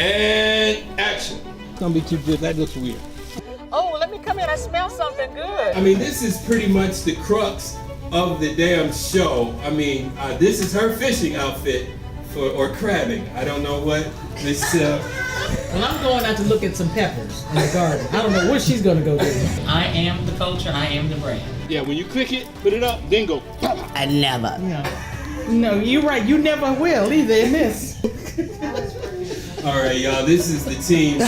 And action. It's gonna be too good. That looks weird. Oh, let me come in. I smell something good. I mean, this is pretty much the crux of the damn show. I mean, this is her fishing outfit or crabbing. I don't know what this. Well, I'm going out to look at some peppers in the garden. I don't know what she's gonna go do. I am the culture. I am the brand. Yeah, when you click it, put it up, then go. I never. No, you're right. You never will either in this. All right, y'all. This is the team.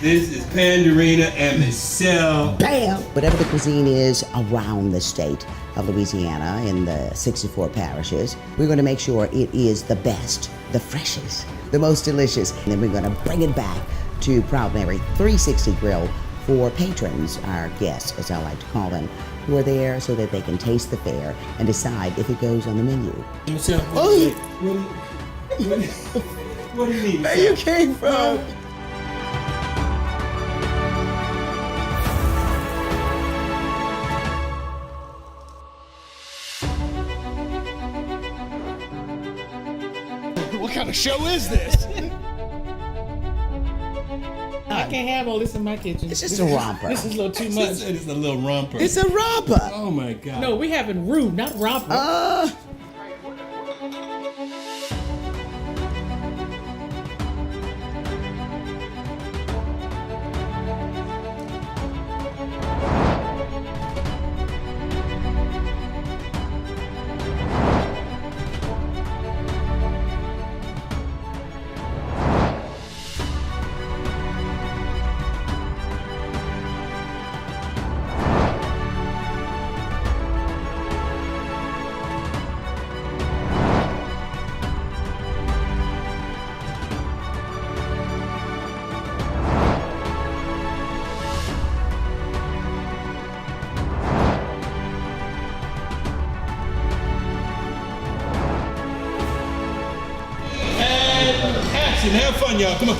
This is Panderina and Michelle. Bam! Whatever the cuisine is around the state of Louisiana in the 64 parishes, we're going to make sure it is the best, the freshest, the most delicious. And then we're going to bring it back to Proud Mary 360 Grill for patrons, our guests, as I like to call them, who are there so that they can taste the fare and decide if it goes on the menu. Michelle, what do you need? Where you came from? What kind of show is this? I can't have all this in my kitchen. It's just a romper. This is a little too much. It's a little romper. It's a romper. Oh my God. No, we having roux, not romper. Action. Have fun, y'all. Come on.